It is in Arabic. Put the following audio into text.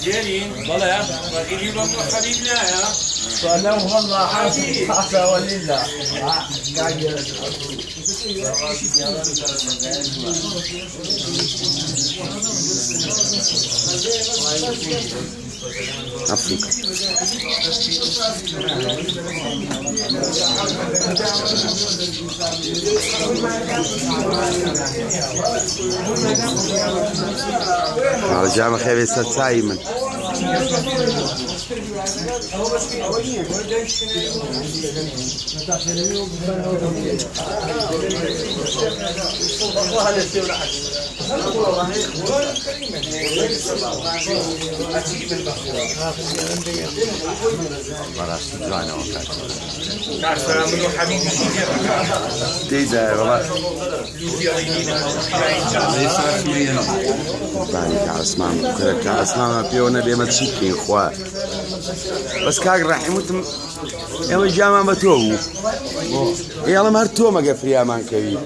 جيرين والله يجيب حبيبنا يا فلو والله حاسة ولله قاعد عفوك. على جامع خير سايمن. براس جوانا وكذا. السلام عليكم حبيبي تيجا والله. بعدين كعسمان كذا كعسمان بيونا بيما تشيكين خوا. بس كاغ راح يموت يوم الجامعة ما توه. يلا ما هرتوه ما قفل يا مان كبير.